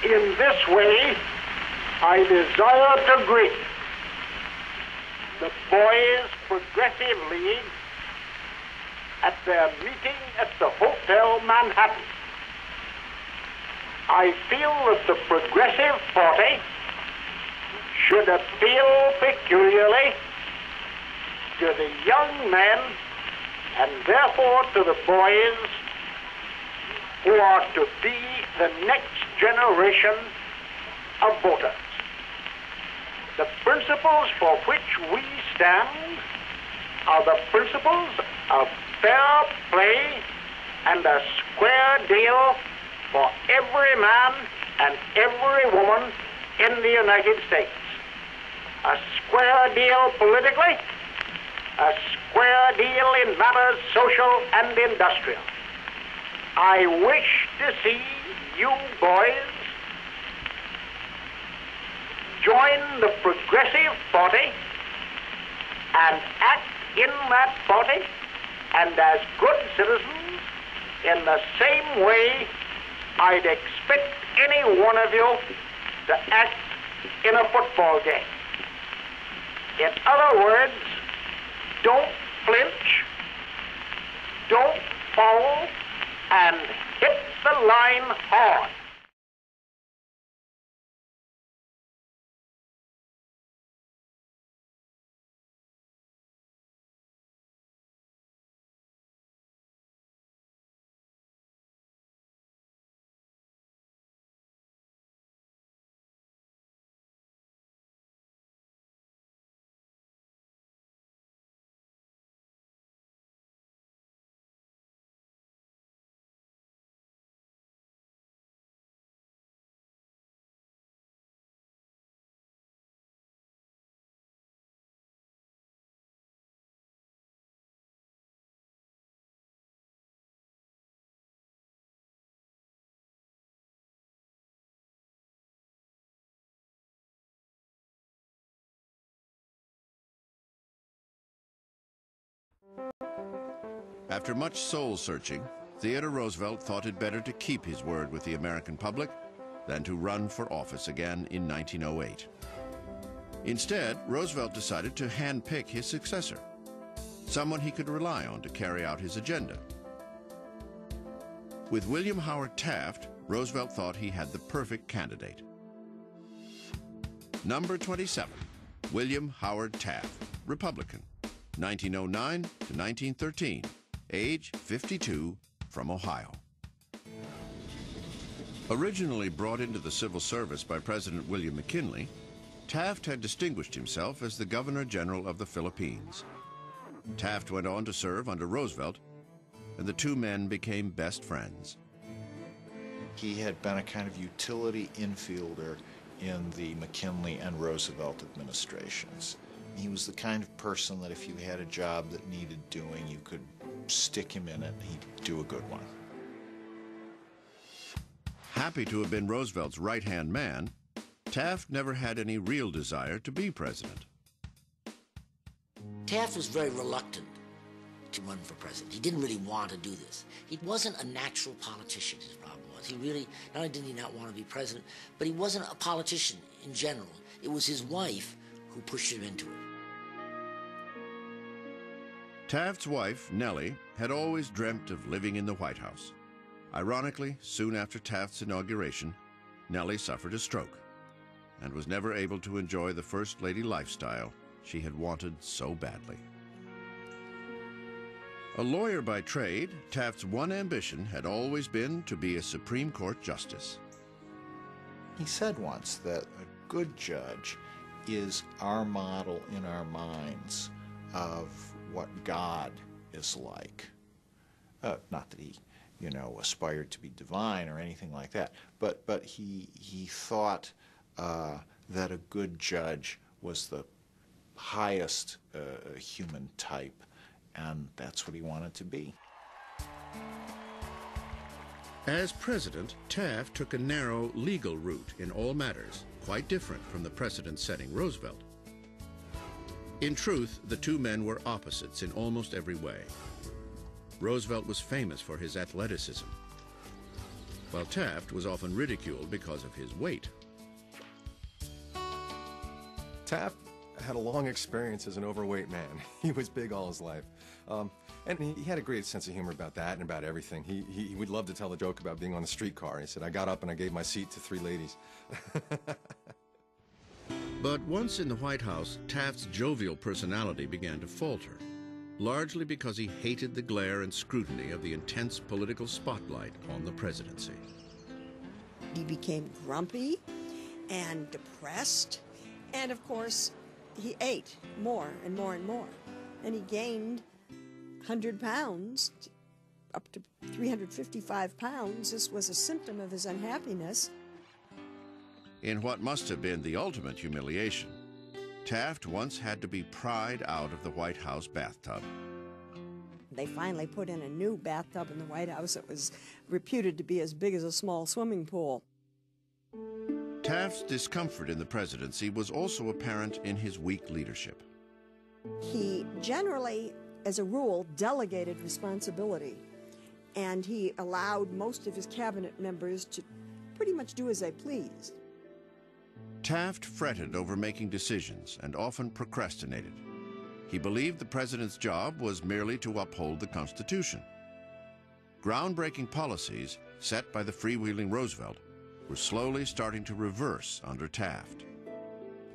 In this way, I desire to greet the Boys Progressive League at their meeting at the Hotel Manhattan. I feel that the Progressive Party should appeal peculiarly to the young men and therefore to the boys who are to be the next generation of voters. The principles for which we stand are the principles of fair play and a square deal for every man and every woman in the United States. A square deal politically, a square deal in matters social and industrial. I wish to see you boys join the Progressive Party and act in that party and as good citizens in the same way I'd expect any one of you to act in a football game. In other words, don't flinch, don't foul, and hit the line hard. After much soul-searching, Theodore Roosevelt thought it better to keep his word with the American public than to run for office again in 1908. Instead, Roosevelt decided to handpick his successor, someone he could rely on to carry out his agenda. With William Howard Taft, Roosevelt thought he had the perfect candidate. Number 27, William Howard Taft, Republican, 1909 to 1913, age 52, from Ohio. Originally brought into the civil service by President William McKinley, Taft had distinguished himself as the Governor General of the Philippines. Taft went on to serve under Roosevelt, and the two men became best friends. He had been a kind of utility infielder in the McKinley and Roosevelt administrations. He was the kind of person that if you had a job that needed doing, you could stick him in it and he'd do a good one. Happy to have been Roosevelt's right-hand man, Taft never had any real desire to be president. Taft was very reluctant to run for president. He didn't really want to do this. He wasn't a natural politician, his problem was. He really, not only did he not want to be president, but he wasn't a politician in general. It was his wife who pushed him into it. Taft's wife, Nellie, had always dreamt of living in the White House. Ironically, soon after Taft's inauguration, Nellie suffered a stroke and was never able to enjoy the First Lady lifestyle she had wanted so badly. A lawyer by trade, Taft's one ambition had always been to be a Supreme Court justice. He said once that a good judge is our model in our minds of what God is like. Not that he, aspired to be divine or anything like that, but he thought that a good judge was the highest human type, and that's what he wanted to be. As president, Taft took a narrow legal route in all matters, quite different from the precedent-setting Roosevelt. In truth, the two men were opposites in almost every way. Roosevelt was famous for his athleticism. while Taft was often ridiculed because of his weight. Taft had a long experience as an overweight man. He was big all his life. And he had a great sense of humor about that and about everything. He would love to tell the joke about being on the streetcar. He said, I got up and I gave my seat to 3 ladies. But once in the White House, Taft's jovial personality began to falter, largely because he hated the glare and scrutiny of the intense political spotlight on the presidency. He became grumpy and depressed, and of course, he ate more and more and more. And he gained 100 pounds, up to 355 pounds. This was a symptom of his unhappiness. In what must have been the ultimate humiliation, Taft once had to be pried out of the White House bathtub. They finally put in a new bathtub in the White House that was reputed to be as big as a small swimming pool. Taft's discomfort in the presidency was also apparent in his weak leadership. He generally, as a rule, delegated responsibility, and he allowed most of his cabinet members to pretty much do as they pleased. Taft fretted over making decisions and often procrastinated. He believed the president's job was merely to uphold the Constitution. Groundbreaking policies set by the freewheeling Roosevelt were slowly starting to reverse under Taft.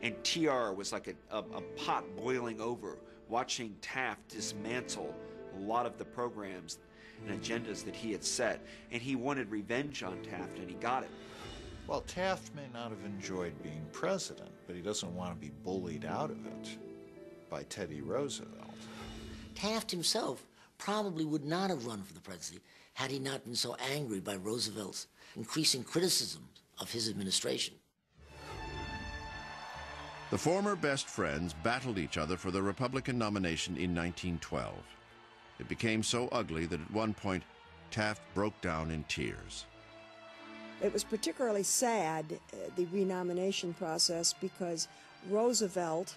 And TR was like a pot boiling over, watching Taft dismantle a lot of the programs and agendas that he had set. And he wanted revenge on Taft, and he got it. Well, Taft may not have enjoyed being president, but he doesn't want to be bullied out of it by Teddy Roosevelt. Taft himself probably would not have run for the presidency had he not been so angry by Roosevelt's increasing criticism of his administration. The former best friends battled each other for the Republican nomination in 1912. It became so ugly that at one point, Taft broke down in tears. It was particularly sad, the renomination process, because Roosevelt,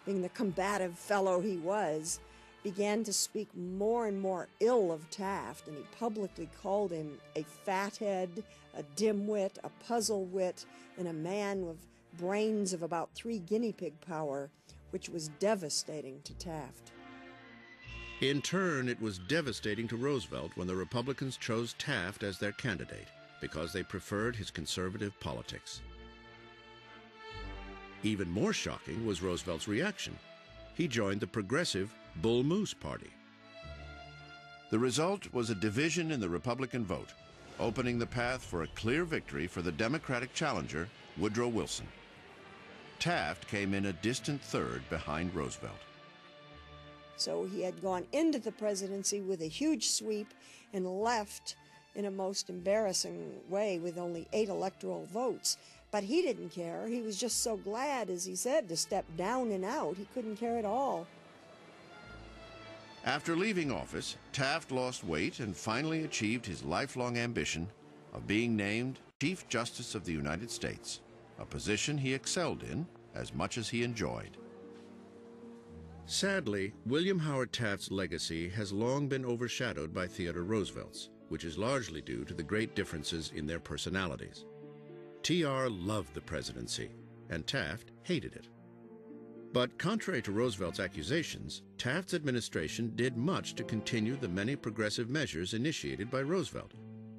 being the combative fellow he was, began to speak more and more ill of Taft, and he publicly called him a fathead, a dimwit, a puzzle wit, and a man with brains of about 3 guinea pig power, which was devastating to Taft. In turn, it was devastating to Roosevelt when the Republicans chose Taft as their candidate, because they preferred his conservative politics. Even more shocking was Roosevelt's reaction. He joined the progressive Bull Moose Party. The result was a division in the Republican vote, opening the path for a clear victory for the Democratic challenger, Woodrow Wilson. Taft came in a distant third behind Roosevelt. So he had gone into the presidency with a huge sweep and left in a most embarrassing way with only 8 electoral votes. But he didn't care. He was just so glad, as he said, to step down and out. He couldn't care at all. After leaving office, Taft lost weight and finally achieved his lifelong ambition of being named Chief Justice of the United States, a position he excelled in as much as he enjoyed. Sadly, William Howard Taft's legacy has long been overshadowed by Theodore Roosevelt's, which is largely due to the great differences in their personalities. TR loved the presidency, and Taft hated it. But contrary to Roosevelt's accusations, Taft's administration did much to continue the many progressive measures initiated by Roosevelt.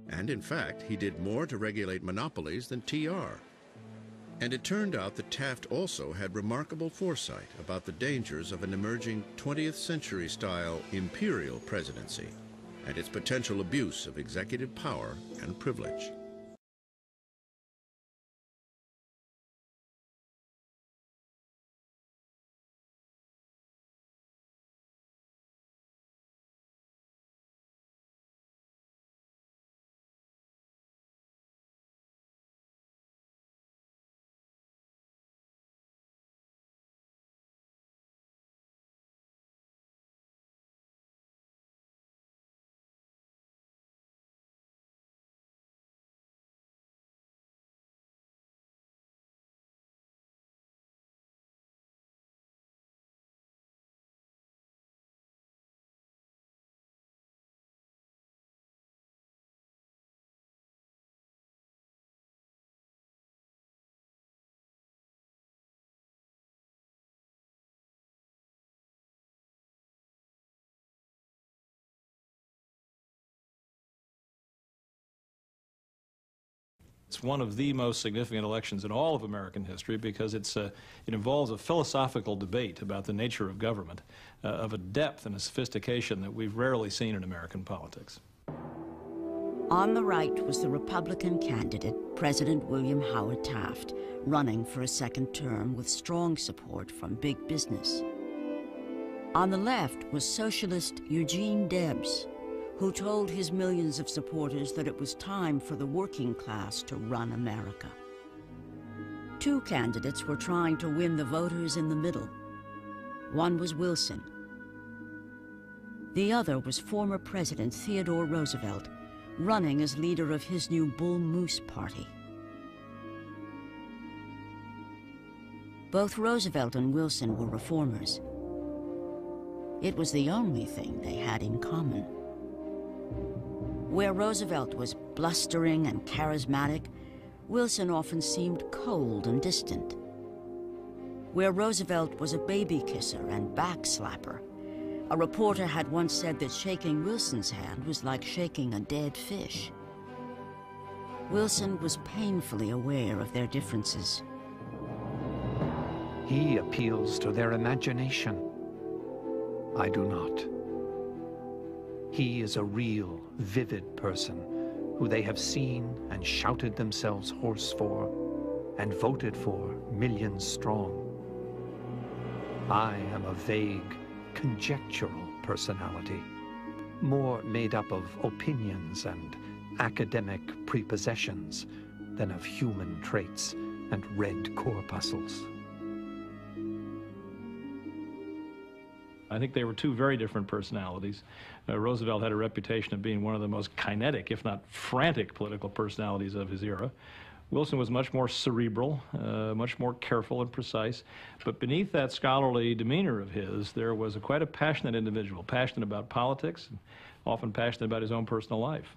And in fact, he did more to regulate monopolies than TR. And it turned out that Taft also had remarkable foresight about the dangers of an emerging 20th century-style imperial presidency and its potential abuse of executive power and privilege. It's one of the most significant elections in all of American history because it involves a philosophical debate about the nature of government of a depth and a sophistication that we've rarely seen in American politics. On the right was the Republican candidate, President William Howard Taft, running for a second term with strong support from big business. On the left was socialist Eugene Debs, who told his millions of supporters that it was time for the working class to run America. Two candidates were trying to win the voters in the middle. One was Wilson. The other was former President Theodore Roosevelt, running as leader of his new Bull Moose Party. Both Roosevelt and Wilson were reformers. It was the only thing they had in common. Where Roosevelt was blustering and charismatic, Wilson often seemed cold and distant. Where Roosevelt was a baby kisser and backslapper, a reporter had once said that shaking Wilson's hand was like shaking a dead fish. Wilson was painfully aware of their differences. He appeals to their imagination. I do not. He is a real, vivid person who they have seen and shouted themselves hoarse for and voted for millions strong. I am a vague, conjectural personality, more made up of opinions and academic prepossessions than of human traits and red corpuscles. I think they were two very different personalities. Roosevelt had a reputation of being one of the most kinetic, if not frantic, political personalities of his era. Wilson was much more cerebral, much more careful and precise. But beneath that scholarly demeanor of his, there was quite a passionate individual, passionate about politics, and often passionate about his own personal life.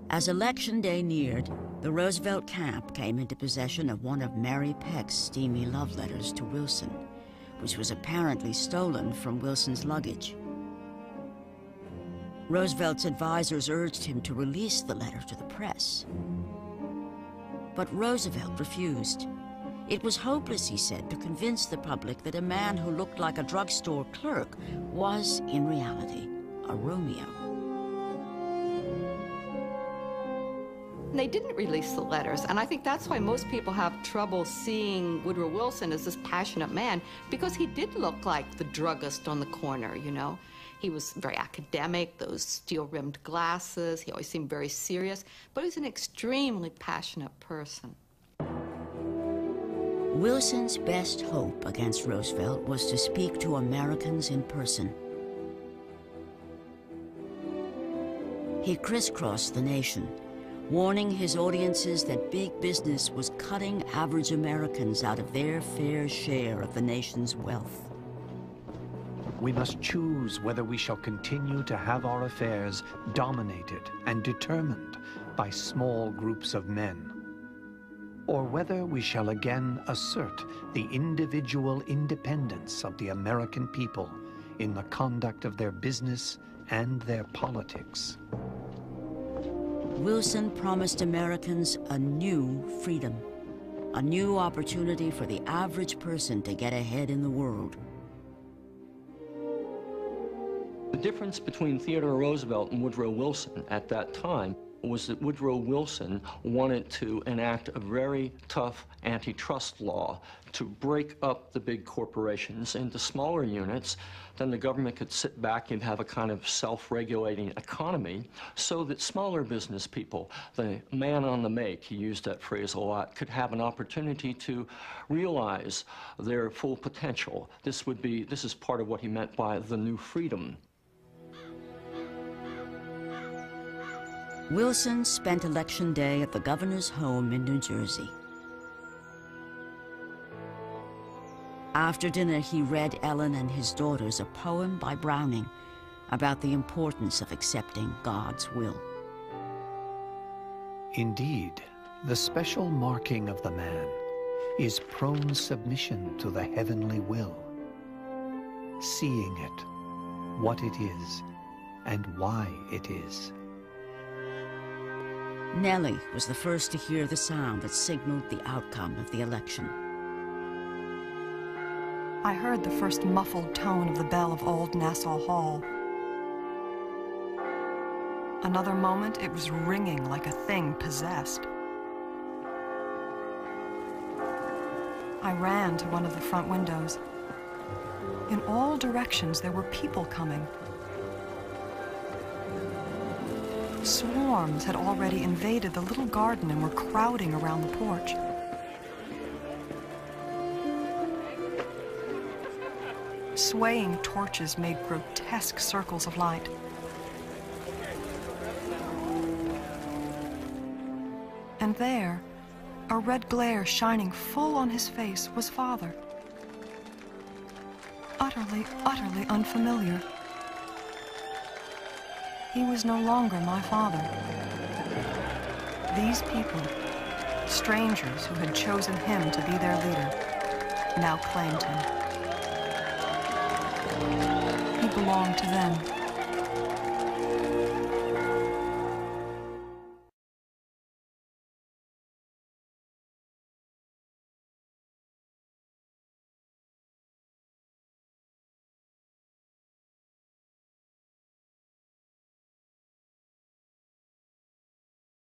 As Election Day neared, the Roosevelt camp came into possession of one of Mary Peck's steamy love letters to Wilson, which was apparently stolen from Wilson's luggage. Roosevelt's advisors urged him to release the letter to the press. But Roosevelt refused. It was hopeless, he said, to convince the public that a man who looked like a drugstore clerk was, in reality, a Romeo. They didn't release the letters, and I think that's why most people have trouble seeing Woodrow Wilson as this passionate man, because he did look like the druggist on the corner, you know. He was very academic, those steel-rimmed glasses, he always seemed very serious, but he was an extremely passionate person. Wilson's best hope against Roosevelt was to speak to Americans in person. He crisscrossed the nation, warning his audiences that big business was cutting average Americans out of their fair share of the nation's wealth. We must choose whether we shall continue to have our affairs dominated and determined by small groups of men, or whether we shall again assert the individual independence of the American people in the conduct of their business and their politics. Wilson promised Americans a new freedom, a new opportunity for the average person to get ahead in the world. The difference between Theodore Roosevelt and Woodrow Wilson at that time was that Woodrow Wilson wanted to enact a very tough antitrust law to break up the big corporations into smaller units. Then the government could sit back and have a kind of self-regulating economy so that smaller business people, the man on the make, he used that phrase a lot, could have an opportunity to realize their full potential. This is part of what he meant by the new freedom. Wilson spent Election Day at the governor's home in New Jersey. After dinner, he read Ellen and his daughters a poem by Browning about the importance of accepting God's will. Indeed, the special marking of the man is prone submission to the heavenly will, seeing it, what it is, and why it is. Nellie was the first to hear the sound that signaled the outcome of the election. I heard the first muffled tone of the bell of Old Nassau Hall. Another moment, it was ringing like a thing possessed. I ran to one of the front windows. In all directions, there were people coming. Swarms had already invaded the little garden and were crowding around the porch. Swaying torches made grotesque circles of light. And there, a red glare shining full on his face, was Father. Utterly, utterly unfamiliar. He was no longer my father. These people, strangers who had chosen him to be their leader, now claimed him. He belonged to them.